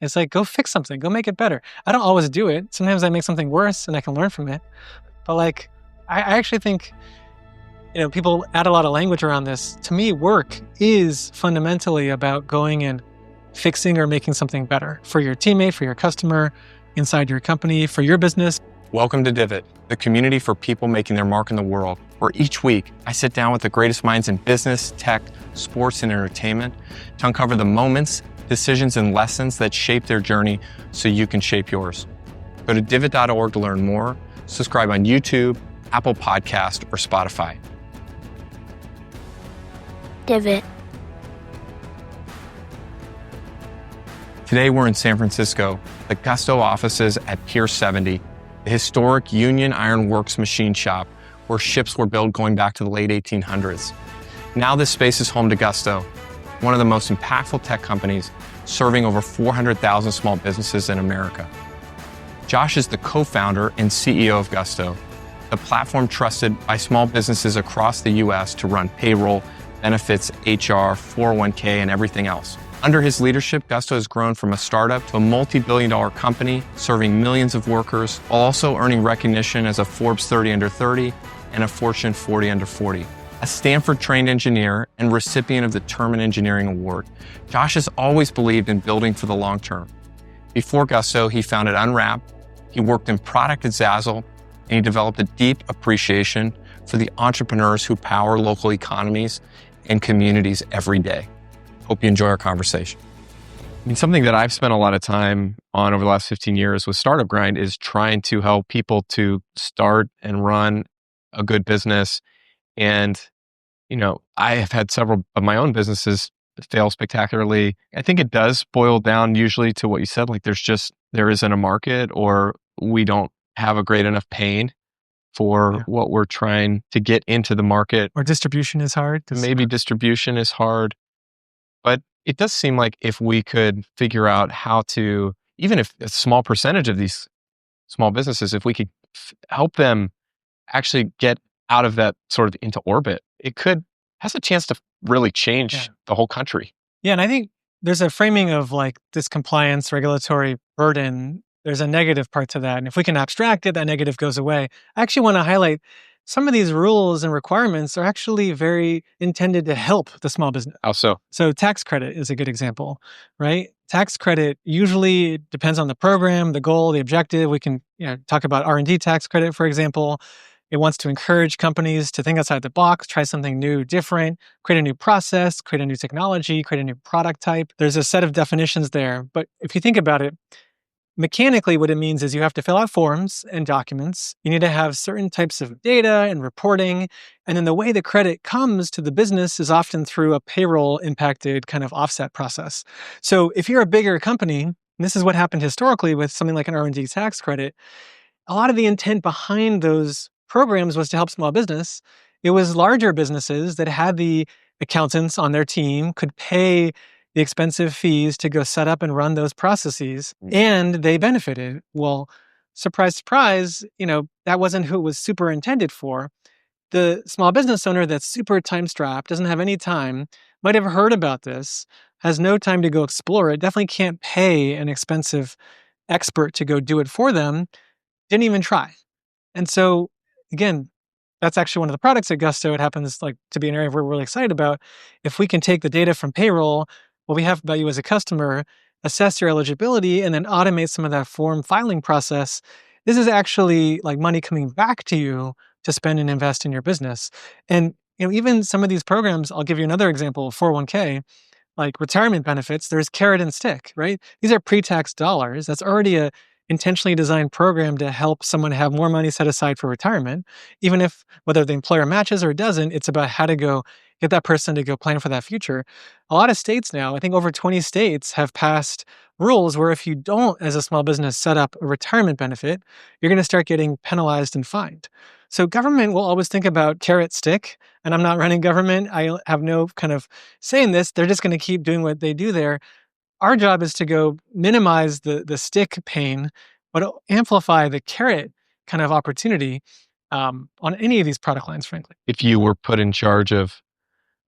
It's like, go fix something, go make it better. I don't always do it. Sometimes I make something worse and I can learn from it. But like, I actually think, people add a lot of language around this. To me, work is fundamentally about going and fixing or making something better for your teammate, for your customer, inside your company, for your business. Welcome to Divot, the community for people making their mark in the world, where each week I sit down with the greatest minds in business, tech, sports, and entertainment to uncover the moments, decisions, and lessons that shape their journey so you can shape yours. Go to divot.org to learn more. Subscribe on YouTube, Apple Podcast, or Spotify. Divot. Today we're in San Francisco, the Gusto offices at Pier 70, the historic Union Iron Works machine shop where ships were built going back to the late 1800s. Now this space is home to Gusto, one of the most impactful tech companies serving over 400,000 small businesses in America. Josh is the co-founder and CEO of Gusto, the platform trusted by small businesses across the US to run payroll, benefits, HR, 401k, and everything else. Under his leadership, Gusto has grown from a startup to a multi-billion-dollar company serving millions of workers, while also earning recognition as a Forbes 30 Under 30 and a Fortune 40 Under 40. A Stanford-trained engineer and recipient of the Terman Engineering Award, Josh has always believed in building for the long term. Before Gusto, he founded Unwrap, he worked in product at Zazzle, and he developed a deep appreciation for the entrepreneurs who power local economies and communities every day. Hope you enjoy our conversation. I mean, something that I've spent a lot of time on over the last 15 years with Startup Grind is trying to help people to start and run a good business. And, I have had several of my own businesses fail spectacularly. I think it does boil down usually to what you said, like there isn't a market, or we don't have a great enough pain for what we're trying to get into the market. Or distribution is hard. Maybe distribution is hard. But it does seem like if we could figure out how to, even if a small percentage of these small businesses, if we could help them actually get out of that sort of into orbit, it has a chance to really change the whole country. Yeah, and I think there's a framing of like this compliance regulatory burden. There's a negative part to that. And if we can abstract it, that negative goes away. I actually want to highlight some of these rules and requirements are actually very intended to help the small business. How so? So tax credit is a good example, right? Tax credit usually depends on the program, the goal, the objective. We can talk about R&D tax credit, for example. It wants to encourage companies to think outside the box, try something new, different, create a new process, create a new technology, create a new product type. There's a set of definitions there. But if you think about it, mechanically, what it means is you have to fill out forms and documents. You need to have certain types of data and reporting. And then the way the credit comes to the business is often through a payroll impacted kind of offset process. So if you're a bigger company, and this is what happened historically with something like an R&D tax credit, a lot of the intent behind those programs was to help small business. It was larger businesses that had the accountants on their team, could pay the expensive fees to go set up and run those processes, and they benefited. Well, surprise, surprise, that wasn't who it was super intended for. The small business owner that's super time-strapped, doesn't have any time, might have heard about this, has no time to go explore it, definitely can't pay an expensive expert to go do it for them, didn't even try. And so, again, that's actually one of the products at Gusto. It happens to be an area we're really excited about. If we can take the data from payroll, what we have about you as a customer, assess your eligibility, and then automate some of that form filing process, this is actually like money coming back to you to spend and invest in your business. And even some of these programs, I'll give you another example, 401k, like retirement benefits, there's carrot and stick, right? These are pre-tax dollars. That's already a intentionally designed program to help someone have more money set aside for retirement. Even if whether the employer matches or doesn't, it's about how to go get that person to go plan for that future. A lot of states now, I think over 20 states have passed rules where if you don't, as a small business, set up a retirement benefit, you're going to start getting penalized and fined. So government will always think about carrot stick, and I'm not running government. I have no kind of say in this. They're just going to keep doing what they do there. Our job is to go minimize the stick pain, but amplify the carrot kind of opportunity on any of these product lines, frankly. If you were put in charge of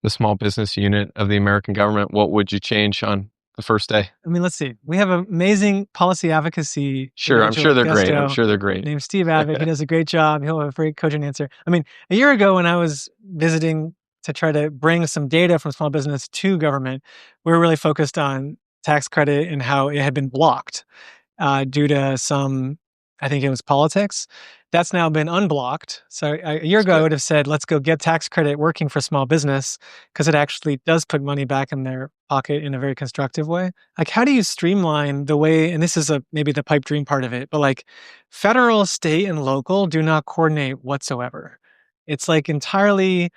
the small business unit of the American government, what would you change on the first day? I mean, let's see. We have an amazing policy advocacy Sure, I'm individual sure at they're great. I'm Gusto sure they're great. named Steve Avick. He does a great job. He'll have a very cogent answer. I mean, a year ago when I was visiting to try to bring some data from small business to government, we were really focused on tax credit and how it had been blocked due to some, I think it was politics. That's now been unblocked. So a year That's ago, I good. would have said, let's go get tax credit working for small business because it actually does put money back in their pocket in a very constructive way. Like, how do you streamline the way, and this is maybe the pipe dream part of it, but like federal, state, and local do not coordinate whatsoever. It's like entirely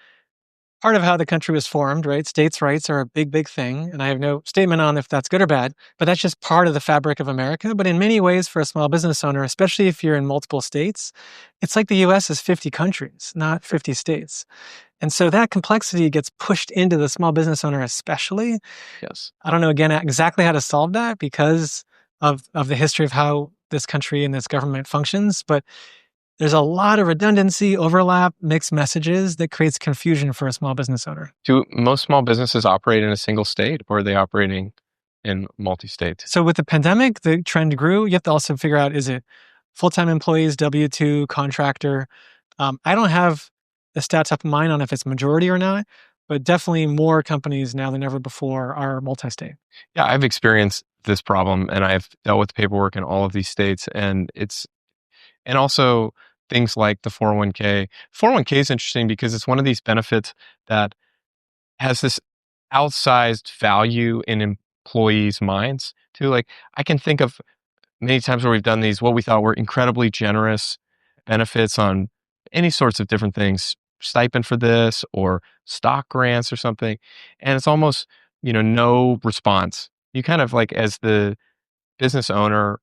part of how the country was formed, right? States' rights are a big, big thing. And I have no statement on if that's good or bad, but that's just part of the fabric of America. But in many ways, for a small business owner, especially if you're in multiple states, it's like the US is 50 countries, not 50 states. And so that complexity gets pushed into the small business owner, especially. Yes. I don't know, again, exactly how to solve that because of the history of how this country and this government functions. But there's a lot of redundancy, overlap, mixed messages that creates confusion for a small business owner. Do most small businesses operate in a single state, or are they operating in multi-state? So with the pandemic, the trend grew. You have to also figure out, is it full-time employees, W-2, contractor? I don't have the stats up of mine on if it's majority or not, but definitely more companies now than ever before are multi-state. Yeah, I've experienced this problem, and I've dealt with paperwork in all of these states, and also things like the 401k. 401k is interesting because it's one of these benefits that has this outsized value in employees' minds too. Like, I can think of many times where we've done these, what we thought were incredibly generous benefits on any sorts of different things, stipend for this or stock grants or something. And it's almost, no response. You kind of like, as the business owner,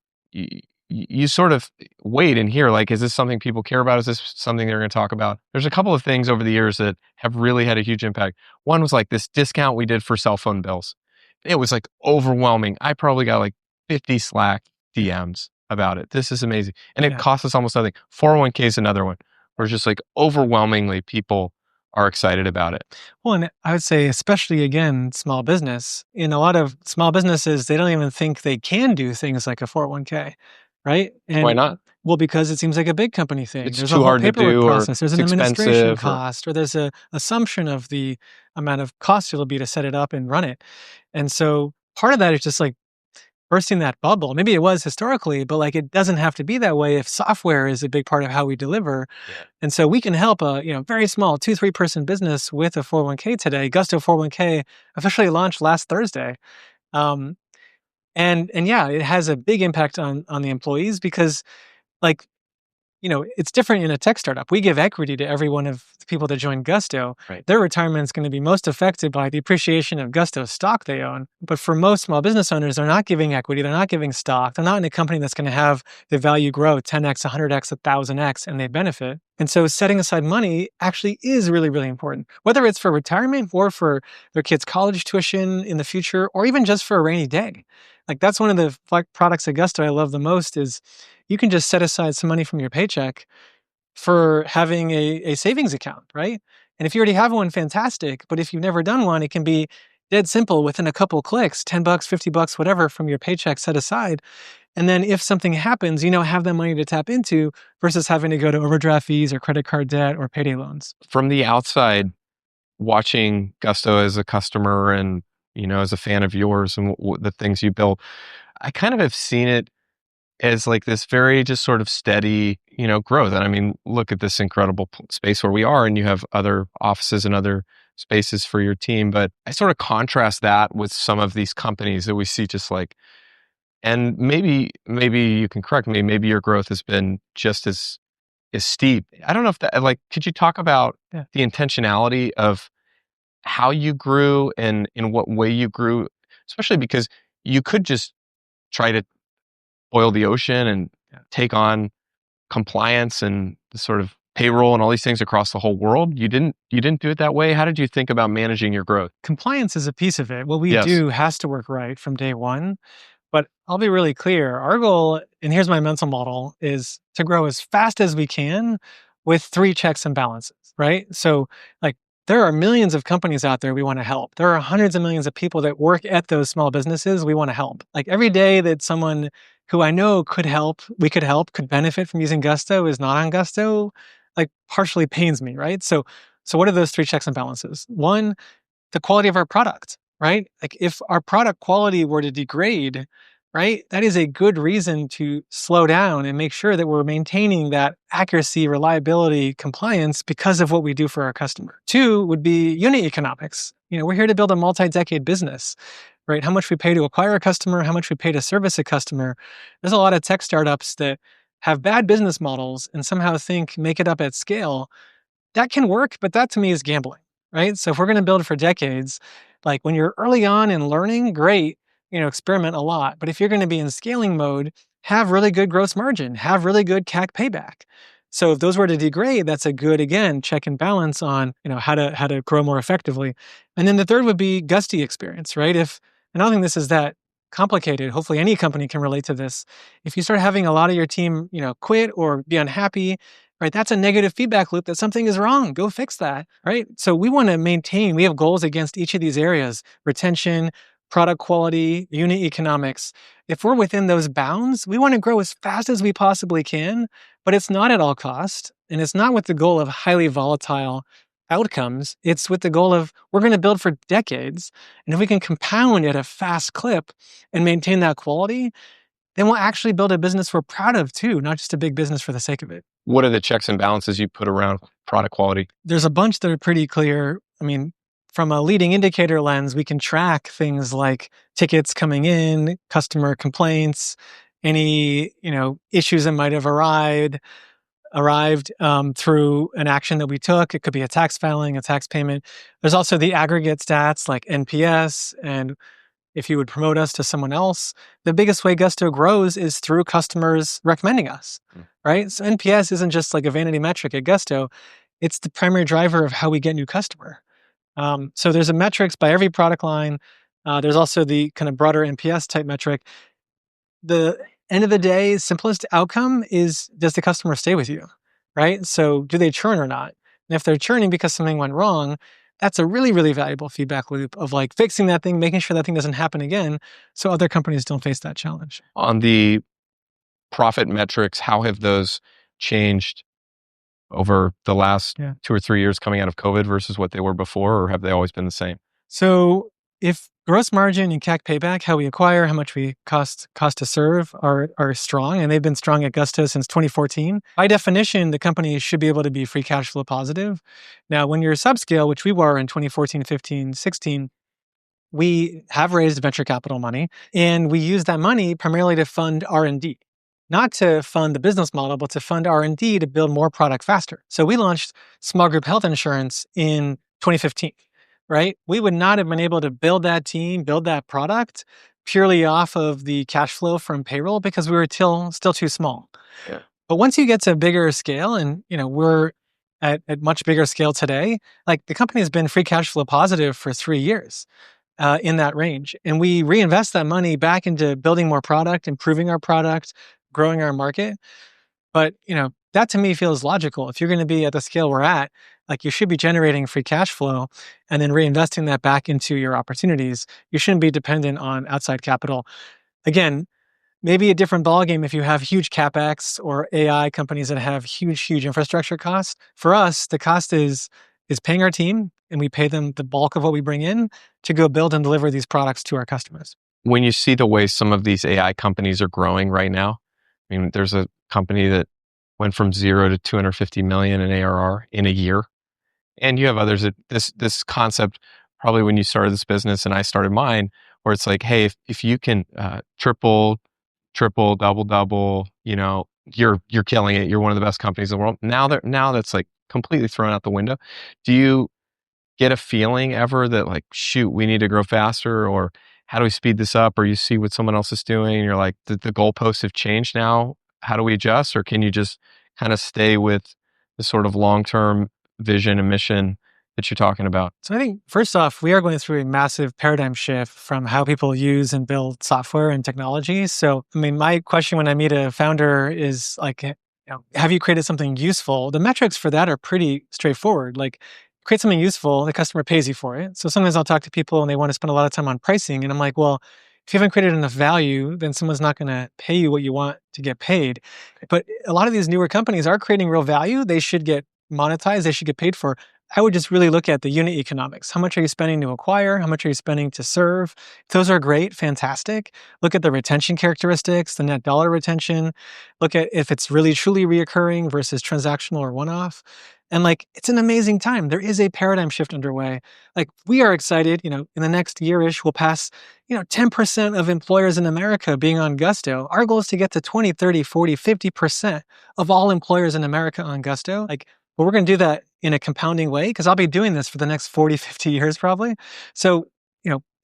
you sort of wait and hear, like, is this something people care about? Is this something they're going to talk about? There's a couple of things over the years that have really had a huge impact. One was like this discount we did for cell phone bills. It was like overwhelming. I probably got like 50 Slack DMs about it. This is amazing. And it cost us almost nothing. 401k is another one where it's just like overwhelmingly people are excited about it. Well, and I would say, especially again, small business, in a lot of small businesses, they don't even think they can do things like a 401k, right? And Why not? well, because it seems like a big company thing. It's There's a too whole hard to paperwork do, or process. There's it's an administration expensive, or cost, or there's a assumption of the amount of cost it'll be to set it up and run it. And so part of that is just like bursting that bubble. Maybe it was historically, but like it doesn't have to be that way if software is a big part of how we deliver. Yeah. And so we can help a very small 2-3 person business with a 401k today. Gusto 401k officially launched last Thursday. Um, and yeah, it has a big impact on the employees because like it's different in a tech startup. We give equity to every one of the people that join Gusto. Right. Their retirement is going to be most affected by the appreciation of Gusto stock they own. But for most small business owners, they're not giving equity. They're not giving stock. They're not in a company that's going to have the value grow 10x, 100x, 1000x, and they benefit. And so setting aside money actually is really, really important, whether it's for retirement or for their kids' college tuition in the future, or even just for a rainy day. Like that's one of the products at Gusto I love the most is you can just set aside some money from your paycheck for having a savings account, right? And if you already have one, fantastic. But if you've never done one, it can be dead simple within a couple clicks, $10, $50, whatever from your paycheck set aside. And then if something happens, have that money to tap into versus having to go to overdraft fees or credit card debt or payday loans. From the outside, watching Gusto as a customer and, as a fan of yours and the things you built, I kind of have seen it as like this very just sort of steady, growth. And I mean, look at this incredible space where we are, and you have other offices and other spaces for your team. But I sort of contrast that with some of these companies that we see just like, and maybe you can correct me, maybe your growth has been just as steep. I don't know if that, like, could you talk about the intentionality of how you grew and in what way you grew, especially because you could just try to boil the ocean and take on compliance and the sort of payroll and all these things across the whole world. You didn't do it that way. How did you think about managing your growth? Compliance is a piece of it. What we do has to work right from day one. But I'll be really clear. Our goal, and here's my mental model, is to grow as fast as we can with 3 checks and balances, right? So like there are millions of companies out there we want to help. There are hundreds of millions of people that work at those small businesses we want to help. Like every day that someone who I know could help, could benefit from using Gusto is not on Gusto, like partially pains me, right? So what are those three checks and balances? One, the quality of our product, right? Like if our product quality were to degrade, right, that is a good reason to slow down and make sure that we're maintaining that accuracy, reliability, compliance because of what we do for our customer. Two would be unit economics. We're here to build a multi-decade business, right? How much we pay to acquire a customer, how much we pay to service a customer. There's a lot of tech startups that have bad business models and somehow think make it up at scale. That can work, but that to me is gambling, right? So if we're going to build for decades, like when you're early on and learning, great, experiment a lot. But if you're going to be in scaling mode, have really good gross margin, have really good CAC payback. So if those were to degrade, that's a good, again, check and balance on, how to grow more effectively. And then the third would be Gusty experience, right? And I don't think this is that complicated. Hopefully any company can relate to this. If you start having a lot of your team, quit or be unhappy, right? That's a negative feedback loop that something is wrong. Go fix that, right? So we want to maintain, we have goals against each of these areas: retention, product quality, unit economics. If we're within those bounds, we want to grow as fast as we possibly can, but it's not at all cost. And it's not with the goal of highly volatile outcomes. It's with the goal of we're going to build for decades. And if we can compound at a fast clip and maintain that quality, then we'll actually build a business we're proud of too, not just a big business for the sake of it. What are the checks and balances you put around product quality? There's a bunch that are pretty clear. I mean, from a leading indicator lens, we can track things like tickets coming in, customer complaints, any issues that might have arrived through an action that we took. It could be a tax filing, a tax payment. There's also the aggregate stats like NPS, and if you would promote us to someone else. The biggest way Gusto grows is through customers recommending us, right? So NPS isn't just like a vanity metric at Gusto. It's the primary driver of how we get new customer. So there's a metrics by every product line. There's also the kind of broader NPS type metric. The end of the day, simplest outcome is, does the customer stay with you, right? So do they churn or not? And if they're churning because something went wrong, that's a really, really valuable feedback loop of like fixing that thing, making sure that thing doesn't happen again so other companies don't face that challenge. On the profit metrics, how have those changed over the last 2 or 3 years coming out of COVID versus what they were before, or have they always been the same? So if gross margin and CAC payback, how we acquire, how much we cost to serve are strong, and they've been strong at Gusto since 2014. By definition, the company should be able to be free cash flow positive. Now, when you're subscale, which we were in 2014, 15, 16, we have raised venture capital money, and we use that money primarily to fund R&D. Not to fund the business model, but to fund R&D to build more product faster. So we launched small group health insurance in 2015. Right? We would not have been able to build that team, build that product purely off of the cash flow from payroll because we were still too small. Yeah. But once you get to a bigger scale, and we're at much bigger scale today, like the company has been free cash flow positive for 3 years in that range. And we reinvest that money back into building more product, improving our product, growing our market. But, that to me feels logical. If you're going to be at the scale we're at, like you should be generating free cash flow and then reinvesting that back into your opportunities. You shouldn't be dependent on outside capital. Again, maybe a different ballgame if you have huge CapEx or AI companies that have huge infrastructure costs. For us, the cost is paying our team, and we pay them the bulk of what we bring in to go build and deliver these products to our customers. When you see the way some of these AI companies are growing right now, I mean, there's a company that went from 0 to 250 million in ARR in a year. And you have others that this concept, probably when you started this business and I started mine, where it's like, hey, if you can triple, double, you're killing it. You're one of the best companies in the world. Now that's like completely thrown out the window. Do you get a feeling ever that like, shoot, we need to grow faster, or how do we speed this up? Or you see what someone else is doing and you're like, the goalposts have changed now. How do we adjust? Or can you just kind of stay with the sort of long-term vision and mission that you're talking about? So I think first off, we are going through a massive paradigm shift from how people use and build software and technology. So, I mean, my question when I meet a founder is like, have you created something useful? The metrics for that are pretty straightforward. Like, create something useful, the customer pays you for it. So sometimes I'll talk to people and they want to spend a lot of time on pricing. And I'm like, well, if you haven't created enough value, then someone's not going to pay you what you want to get paid. But a lot of these newer companies are creating real value. They should get monetized. They should get paid for. I would just really look at the unit economics. How much are you spending to acquire? How much are you spending to serve? If those are great, fantastic. Look at the retention characteristics, the net dollar retention. Look at if it's really truly reoccurring versus transactional or one-off. And like, it's an amazing time. There is a paradigm shift underway. Like, we are excited, in the next year-ish, we'll pass, 10% of employers in America being on Gusto. Our goal is to get to 20, 30, 40, 50% of all employers in America on Gusto. Like, but we're going to do that in a compounding way because I'll be doing this for the next 40, 50 years probably. So,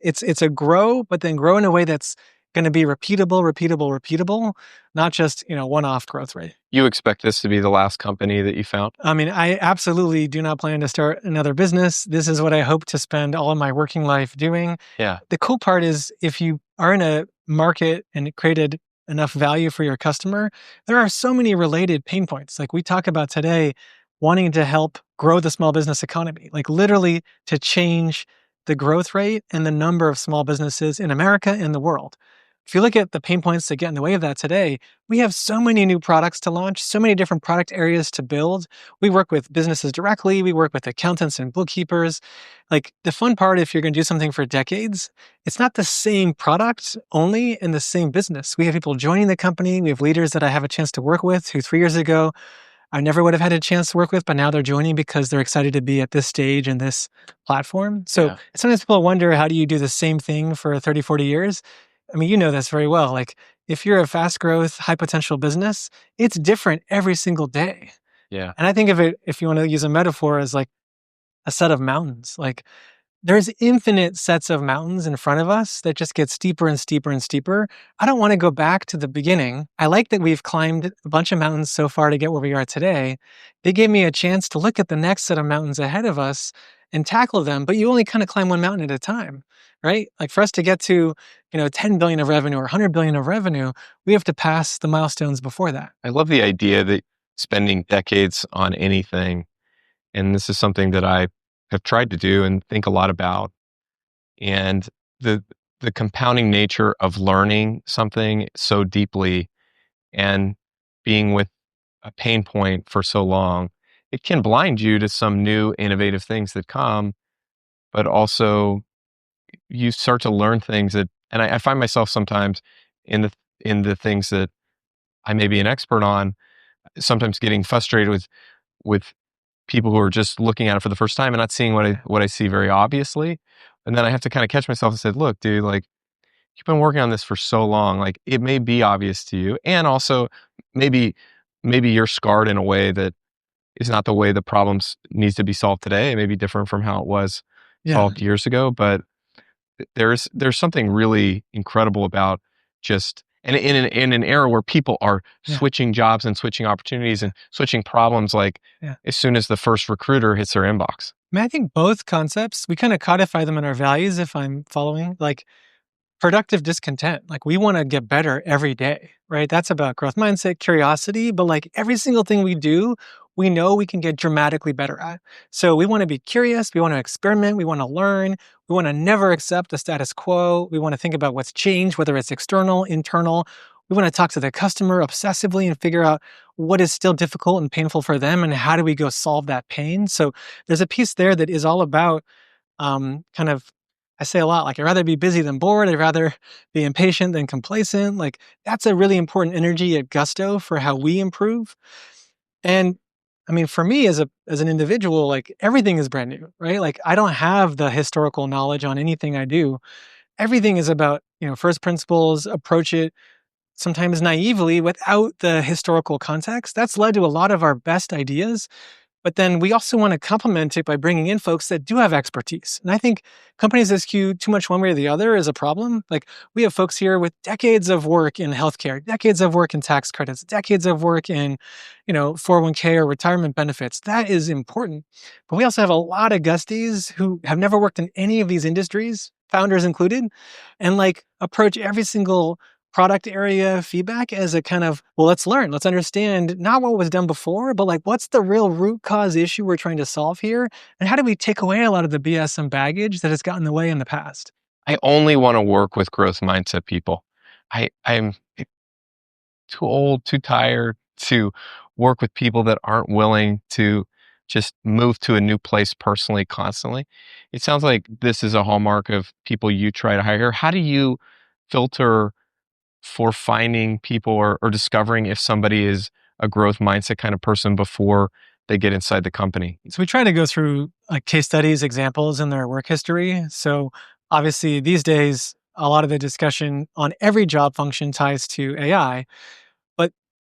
it's a grow, but then grow in a way that's going to be repeatable, not just, one-off growth rate. You expect this to be the last company that you found? I mean, I absolutely do not plan to start another business. This is what I hope to spend all of my working life doing. Yeah. The cool part is if you are in a market and it created enough value for your customer, there are so many related pain points. Like we talk about today, wanting to help grow the small business economy, like literally to change the growth rate and the number of small businesses in America and the world. If you look at the pain points that get in the way of that today, we have so many new products to launch, so many different product areas to build. We work with businesses directly. We work with accountants and bookkeepers. Like the fun part, if you're going to do something for decades, it's not the same product only in the same business. We have people joining the company. We have leaders that I have a chance to work with who 3 years ago I never would have had a chance to work with, but now they're joining because they're excited to be at this stage and this platform. So Yeah. sometimes people wonder, how do you do the same thing for 30, 40 years? I mean, you know this very well. Like if you're a fast growth, high potential business, it's different every single day. Yeah. And I think of it, if you want to use a metaphor, as like a set of mountains. Like there's infinite sets of mountains in front of us that just get steeper and steeper and steeper. I don't want to go back to the beginning. I like that we've climbed a bunch of mountains so far to get where we are today. They gave me a chance to look at the next set of mountains ahead of us and tackle them, but you only kind of climb one mountain at a time, right? Like for us to get to, 10 billion of revenue or 100 billion of revenue, we have to pass the milestones before that. I love the idea that spending decades on anything, and this is something that I have tried to do and think a lot about, and the compounding nature of learning something so deeply and being with a pain point for so long, it can blind you to some new innovative things that come, but also you start to learn things that, and I find myself sometimes in the things that I may be an expert on, sometimes getting frustrated with people who are just looking at it for the first time and not seeing what I see very obviously. And then I have to kind of catch myself and say, look, dude, like you've been working on this for so long, like it may be obvious to you. And also maybe you're scarred in a way that is not the way the problems needs to be solved today. It may be different from how it was solved years ago, but there's something really incredible about just, and in an era where people are switching jobs and switching opportunities and switching problems, like as soon as the first recruiter hits their inbox. I mean, I think both concepts, we kind of codify them in our values, if I'm following. Like productive discontent. Like we want to get better every day, right? That's about growth mindset, curiosity, but like every single thing we do, we know we can get dramatically better at. So we want to be curious. We want to experiment. We want to learn. We want to never accept the status quo. We want to think about what's changed, whether it's external, internal. We want to talk to the customer obsessively and figure out what is still difficult and painful for them and how do we go solve that pain. So there's a piece there that is all about kind of, I say a lot, like I'd rather be busy than bored. I'd rather be impatient than complacent. Like that's a really important energy at Gusto for how we improve. And I mean, for me as an individual, like everything is brand new, right? Like I don't have the historical knowledge on anything I do. Everything is about, first principles, approach it sometimes naively without the historical context. That's led to a lot of our best ideas. But then we also want to complement it by bringing in folks that do have expertise. And I think companies that skew too much one way or the other is a problem. Like we have folks here with decades of work in healthcare, decades of work in tax credits, decades of work in, 401k or retirement benefits. That is important. But we also have a lot of Gusties who have never worked in any of these industries, founders included, and like approach every single product area feedback as a kind of, well, let's learn, let's understand not what was done before, but like what's the real root cause issue we're trying to solve here? And how do we take away a lot of the BS and baggage that has gotten in the way in the past? I only want to work with growth mindset people. I'm too old, too tired to work with people that aren't willing to just move to a new place personally constantly. It sounds like this is a hallmark of people you try to hire. How do you filter for finding people or discovering if somebody is a growth mindset kind of person before they get inside the company? So we try to go through like case studies, examples in their work history. So obviously these days, a lot of the discussion on every job function ties to AI. But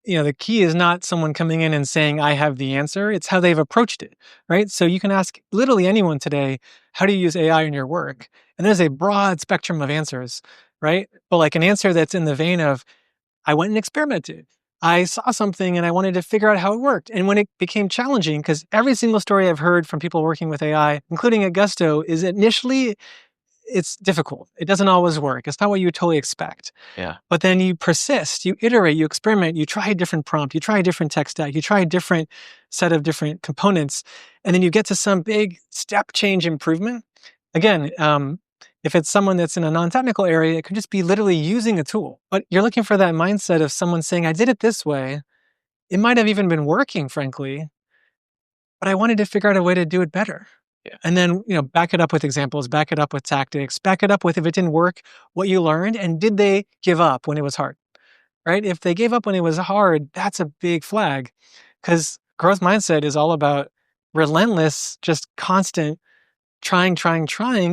the key is not someone coming in and saying, I have the answer. It's how they've approached it, right? So you can ask literally anyone today, how do you use AI in your work? And there's a broad spectrum of answers, right? But like an answer that's in the vein of, I went and experimented. I saw something and I wanted to figure out how it worked. And when it became challenging, because every single story I've heard from people working with AI, including at Gusto, is initially it's difficult. It doesn't always work. It's not what you totally expect. Yeah. But then you persist, you iterate, you experiment, you try a different prompt, you try a different tech stack, you try a different set of different components, and then you get to some big step change improvement. Again, if it's someone that's in a non-technical area, it could just be literally using a tool. But you're looking for that mindset of someone saying, I did it this way. It might have even been working, frankly, but I wanted to figure out a way to do it better. Yeah. And then, back it up with examples, back it up with tactics, back it up with if it didn't work, what you learned, and did they give up when it was hard, right? If they gave up when it was hard, that's a big flag because growth mindset is all about relentless, just constant trying.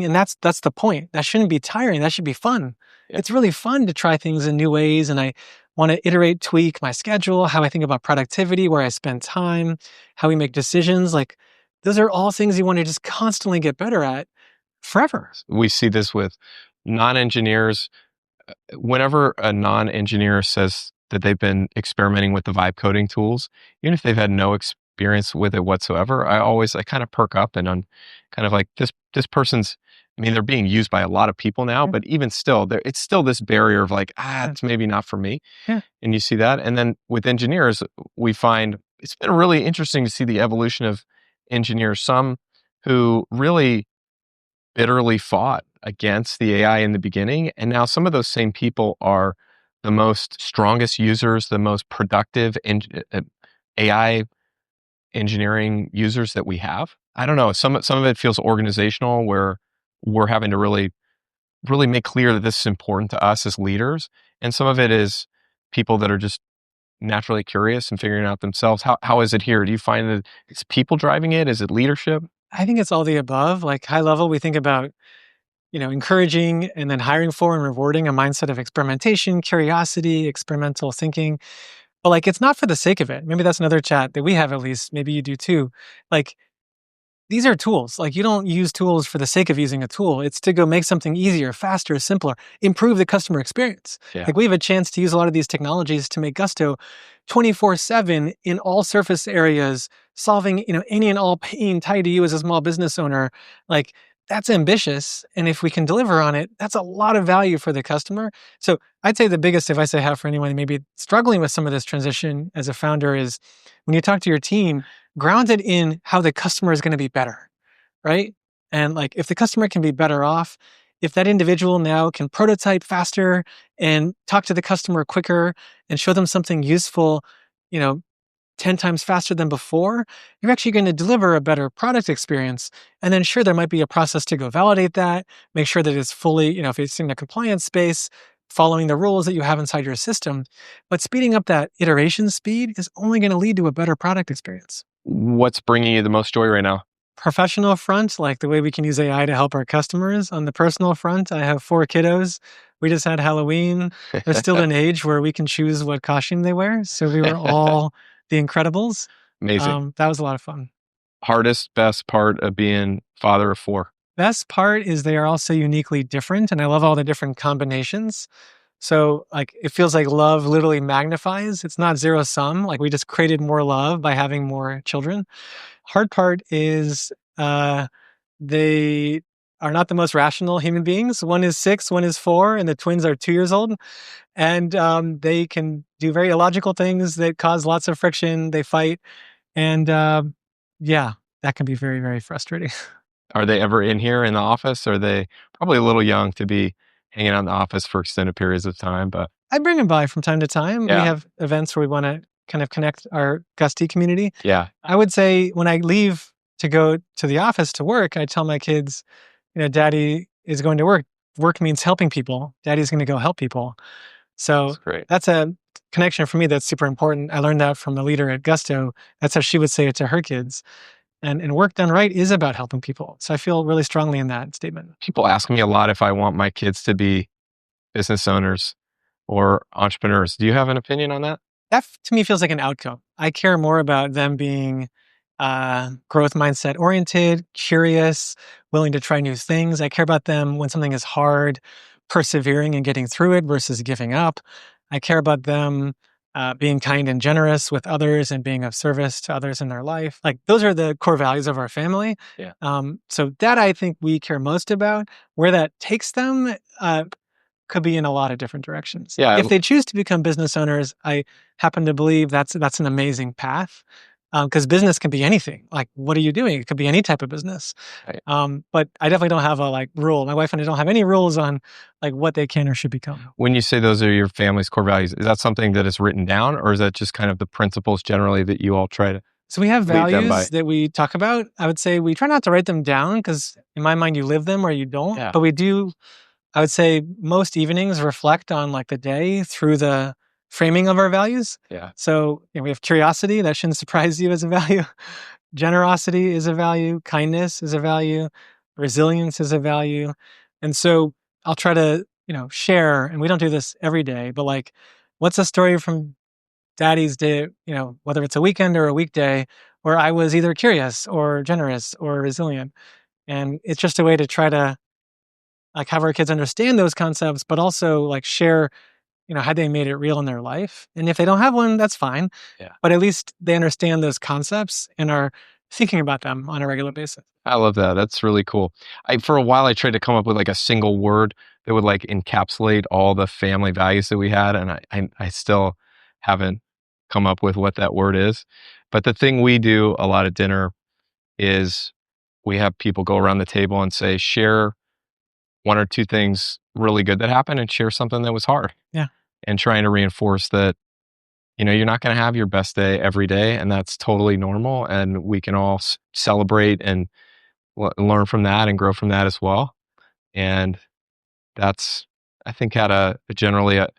And that's the point. That shouldn't be tiring. That should be fun. Yeah. It's really fun to try things in new ways. And I want to iterate, tweak my schedule, how I think about productivity, where I spend time, how we make decisions. Like those are all things you want to just constantly get better at forever. We see this with non-engineers. Whenever a non-engineer says that they've been experimenting with the vibe coding tools, even if they've had no experience with it whatsoever, I kind of perk up and I'm kind of like, this person's, I mean, they're being used by a lot of people now, but even still, it's still this barrier of like, it's maybe not for me. Yeah. And you see that. And then with engineers, we find it's been really interesting to see the evolution of engineers, some who really bitterly fought against the AI in the beginning. And now some of those same people are the most strongest users, the most productive AI engineering users that we have. I don't know. Some of it feels organizational where we're having to really make clear that this is important to us as leaders. And some of it is people that are just naturally curious and figuring it out themselves. How is it here? Do you find that it's people driving it? Is it leadership? I think it's all the above. Like high level, we think about, encouraging and then hiring for and rewarding a mindset of experimentation, curiosity, experimental thinking. But like, it's not for the sake of it. Maybe that's another chat that we have, at least. Maybe you do too. Like, these are tools. Like you don't use tools for the sake of using a tool. It's to go make something easier, faster, simpler, improve the customer experience. Yeah. Like we have a chance to use a lot of these technologies to make Gusto 24/7 in all surface areas, solving, any and all pain tied to you as a small business owner. Like that's ambitious. And if we can deliver on it, that's a lot of value for the customer. So I'd say the biggest advice I have for anyone maybe struggling with some of this transition as a founder is when you talk to your team, grounded in how the customer is going to be better, right? And like if the customer can be better off, if that individual now can prototype faster and talk to the customer quicker and show them something useful, 10 times faster than before, you're actually going to deliver a better product experience. And then sure, there might be a process to go validate that, make sure that it's fully, if it's in a compliance space, following the rules that you have inside your system. But speeding up that iteration speed is only going to lead to a better product experience. What's bringing you the most joy right now? Professional front, like the way we can use AI to help our customers. On the personal front, I have 4 kiddos. We just had Halloween. They're still an age where we can choose what costume they wear. So we were all the Incredibles. Amazing. That was a lot of fun. Hardest, best part of being father of 4? Best part is they are all so uniquely different, and I love all the different combinations. So like it feels like love literally magnifies. It's not zero sum. Like we just created more love by having more children. Hard part is they are not the most rational human beings. One is 6, one is 4, and the twins are 2 years old. And they can do very illogical things that cause lots of friction. They fight. And yeah, that can be very, very frustrating. Are they ever in here in the office? Are they probably a little young to be hanging out in the office for extended periods of time? But I bring them by from time to time. We yeah, have events where we want to kind of connect our Gusty community. yeah, I would say when I leave to go to the office to work, I tell my kids, Daddy is going to work. Work means helping people. Daddy's going to go help people. So that's great. that's a connection for me that's super important. I learned that from the leader at Gusto. That's how she would say it to her kids. And work done right is about helping people. So I feel really strongly in that statement. People ask me a lot if I want my kids to be business owners or entrepreneurs. Do you have an opinion on that? That to me feels like an outcome. I care more about them being growth mindset oriented, curious, willing to try new things. I care about them when something is hard, persevering and getting through it versus giving up. I care about them being kind and generous with others and being of service to others in their life. Like those are the core values of our family. Yeah. So that I think we care most about. Where that takes them could be in a lot of different directions. Yeah. If they choose to become business owners, I happen to believe that's an amazing path. Because business can be anything. Like, what are you doing? It could be any type of business. Right. But I definitely don't have a rule. My wife and I don't have any rules on what they can or should become. When you say those are your family's core values, is that something that is written down, or is that just kind of the principles generally that you all try to? So we have Lead them by. values that we talk about. I would say we try not to write them down because in my mind you live them or you don't. Yeah. But we do. I would say most evenings reflect on the day through the framing of our values. Yeah. So we have curiosity. That shouldn't surprise you as a value. Generosity is a value. Kindness is a value. Resilience is a value. And so I'll try to, share, and we don't do this every day, but what's a story from Daddy's day, whether it's a weekend or a weekday, where I was either curious or generous or resilient. And it's just a way to try to have our kids understand those concepts, but also share, how they made it real in their life. And if they don't have one, that's fine. Yeah. But at least they understand those concepts and are thinking about them on a regular basis. I love that. That's really cool. For a while, I tried to come up with a single word that would encapsulate all the family values that we had. And I still haven't come up with what that word is. But the thing we do a lot at dinner is we have people go around the table and say, share one or two things really good that happened and share something that was hard. Yeah. And trying to reinforce that, you're not going to have your best day every day, and that's totally normal. And we can all celebrate and learn from that and grow from that as well. And that's, I think, had generally a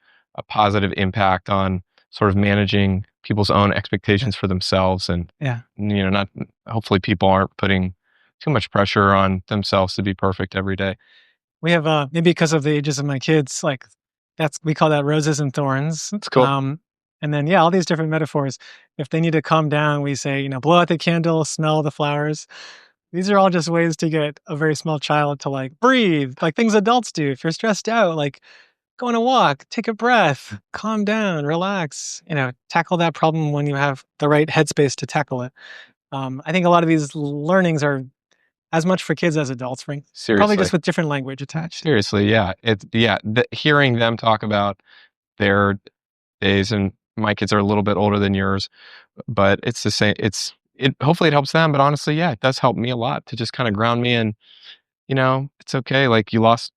positive impact on sort of managing people's own expectations for themselves. And, not, hopefully people aren't putting too much pressure on themselves to be perfect every day. We have, maybe because of the ages of my kids, we call that roses and thorns. That's cool. And then, all these different metaphors. If they need to calm down, we say, blow out the candle, smell the flowers. These are all just ways to get a very small child to breathe, things adults do. If you're stressed out, go on a walk, take a breath, calm down, relax, tackle that problem when you have the right headspace to tackle it. I think a lot of these learnings are as much for kids as adults, Frank. Seriously. Probably just with different language attached. Seriously, yeah. Hearing them talk about their days, and my kids are a little bit older than yours, but it's the same. Hopefully it helps them, but honestly, yeah, it does help me a lot to just kind of ground me in, it's okay. You lost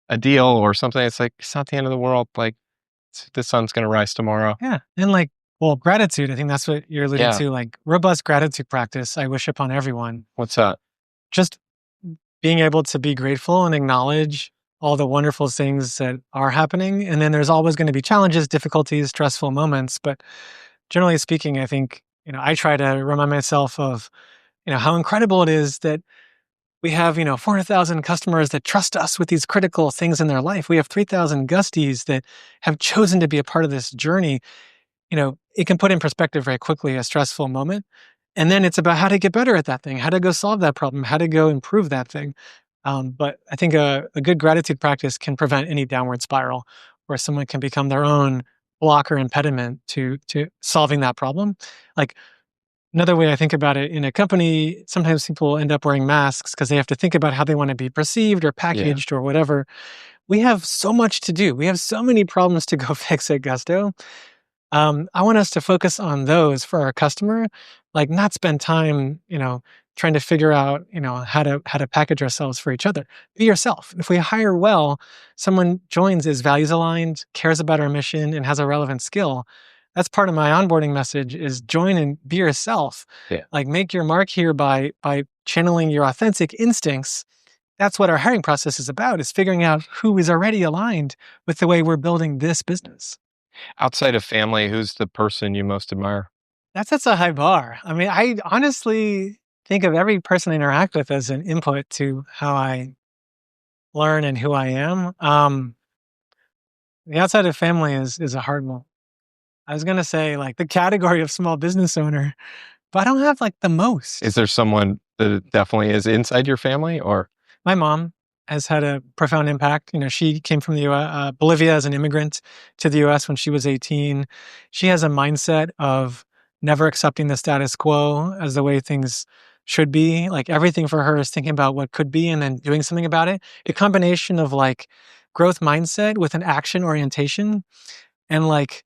a deal or something. It's it's not the end of the world. The sun's going to rise tomorrow. Yeah. And gratitude, I think that's what you're alluding to, robust gratitude practice. I wish upon everyone. What's that? Just being able to be grateful and acknowledge all the wonderful things that are happening. And then there's always going to be challenges, difficulties, stressful moments. But generally speaking, I think, I try to remind myself of, how incredible it is that we have, 400,000 customers that trust us with these critical things in their life. We have 3,000 Gusties that have chosen to be a part of this journey. It can put in perspective very quickly a stressful moment. And then it's about how to get better at that thing, how to go solve that problem, how to go improve that thing. But I think a good gratitude practice can prevent any downward spiral where someone can become their own block or impediment to solving that problem. Another way I think about it, in a company, sometimes people end up wearing masks because they have to think about how they want to be perceived or Yeah. packaged or whatever. We have so much to do. We have so many problems to go fix at Gusto. I want us to focus on those for our customer, like not spend time, trying to figure out, how to package ourselves for each other. Be yourself. If we hire well, someone joins is values aligned, cares about our mission, and has a relevant skill. That's part of my onboarding message is join and be yourself. Yeah. Like make your mark here by channeling your authentic instincts. That's what our hiring process is about, is figuring out who is already aligned with the way we're building this business. Outside of family, who's the person you most admire? That's a high bar. I mean, I honestly think of every person I interact with as an input to how I learn and who I am. The outside of family is a hard one. I was gonna say like the category of small business owner, but I don't have like the most. Is there someone that definitely is inside your family, or My mom has had a profound impact. She came from the Bolivia as an immigrant to the U.S. when she was 18. She has a mindset of never accepting the status quo as the way things should be. Like everything for her is thinking about what could be and then doing something about it. A combination of like growth mindset with an action orientation and like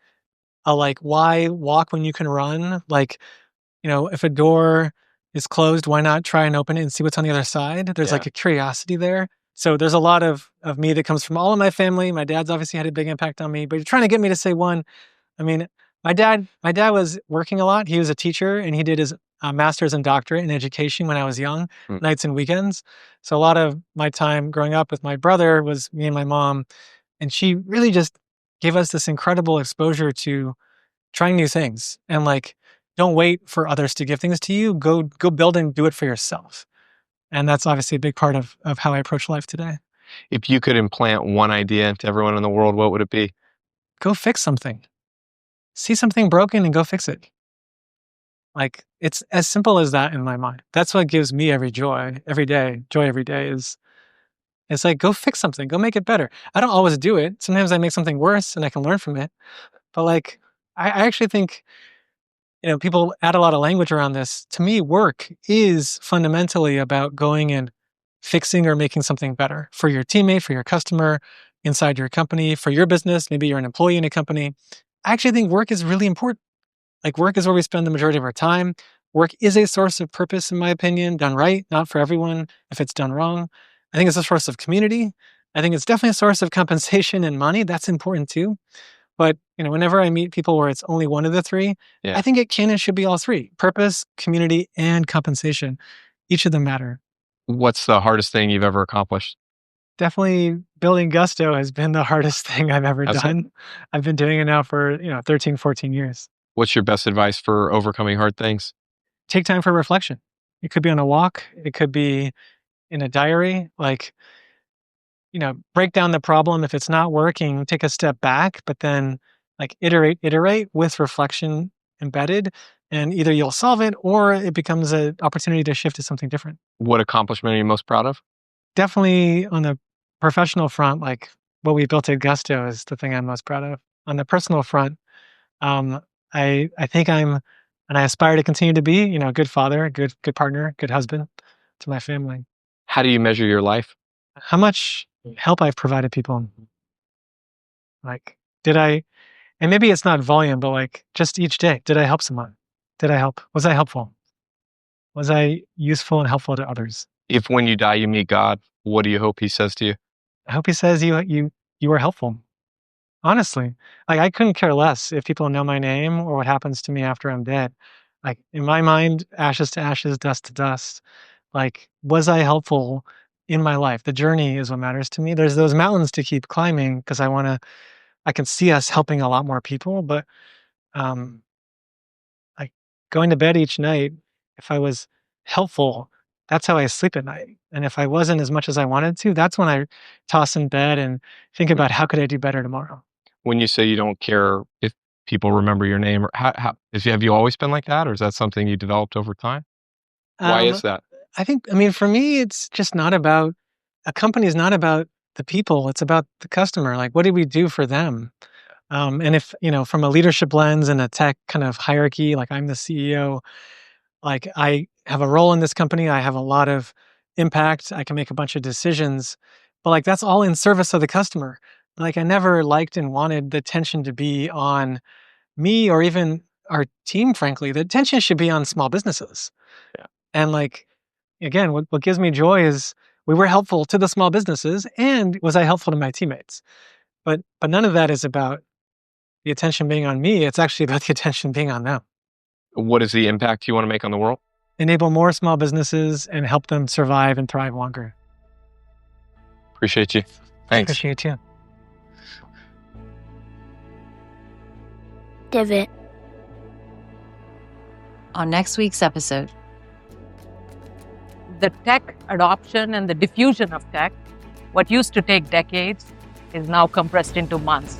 a like why walk when you can run. Like if a door is closed, why not try and open it and see what's on the other side? There's yeah, like a curiosity there. So there's a lot of me that comes from all of my family. My dad's obviously had a big impact on me, but you're trying to get me to say one. I mean, my dad was working a lot. He was a teacher and he did his master's and doctorate in education when I was young, mm, nights and weekends. So a lot of my time growing up with my brother was me and my mom. And she really just gave us this incredible exposure to trying new things and like don't wait for others to give things to you. Go build and do it for yourself. And that's obviously a big part of how I approach life today. if you could implant one idea into everyone in the world, what would it be? Go fix something. See something broken and go fix it. Like it's as simple as that in my mind. That's what gives me every joy every day. Joy every day is it's like go fix something, go make it better. I don't always do it. Sometimes I make something worse and I can learn from it. But like I actually think people add a lot of language around this. To me, work is fundamentally about going and fixing or making something better for your teammate, for your customer, inside your company, for your business. Maybe you're an employee in a company. I actually think work is really important. Like work is where we spend the majority of our time. Work is a source of purpose, in my opinion, done right, not for everyone if it's done wrong. I think it's a source of community. I think it's definitely a source of compensation and money. That's important too. But, whenever I meet people where it's only one of the three, I Yeah. think it can and should be all three: purpose, community, and compensation. Each of them matter. What's the hardest thing you've ever accomplished? Definitely building Gusto has been the hardest thing I've ever Has it? done. I've been doing it now for, 13, 14 years. What's your best advice for overcoming hard things? Take time for reflection. It could be on a walk. It could be in a diary. Like, break down the problem. If it's not working, take a step back, but then like iterate with reflection embedded. And either you'll solve it or it becomes an opportunity to shift to something different. What accomplishment are you most proud of? Definitely on the professional front, like what we built at Gusto is the thing I'm most proud of. On the personal front, um, I think I'm, and I aspire to continue to be, a good father, a good partner, good husband to my family. How do you measure your life? How much help I've provided people. Like, did I, and maybe it's not volume, but like just each day, did I help someone? Did I help? Was I helpful? Was I useful and helpful to others? If when you die you meet God, what do you hope he says to you? I hope he says you were helpful. Honestly, like I couldn't care less if people know my name or what happens to me after I'm dead. Like in my mind, ashes to ashes, dust to dust. Like, was I helpful in my life? The journey is what matters to me. There's those mountains to keep climbing because I can see us helping a lot more people, but um, like going to bed each night, if I was helpful, that's how I sleep at night. And if I wasn't as much as I wanted to, that's when I toss in bed and think about how could I do better tomorrow. When you say you don't care if people remember your name, or have you always been like that, or is that something you developed over time? Why is Um, that? I mean, for me, it's just not about a company is not about the people. It's about the customer. Like, what do we do for them? And if, from a leadership lens and a tech kind of hierarchy, like I'm the CEO, Like, I have a role in this company, I have a lot of impact, I can make a bunch of decisions, but, like, that's all in service of the customer. Like, I never liked and wanted the attention to be on me or even our team, frankly. The attention should be on small businesses. Yeah. And, like, again, what gives me joy is we were helpful to the small businesses, and was I helpful to my teammates? But none of that is about the attention being on me, it's actually about the attention being on them. What is the impact you want to make on the world? Enable more small businesses and help them survive and thrive longer. Appreciate you. Thanks. Appreciate you. Divot. On next week's episode, the tech adoption and the diffusion of tech, what used to take decades, is now compressed into months.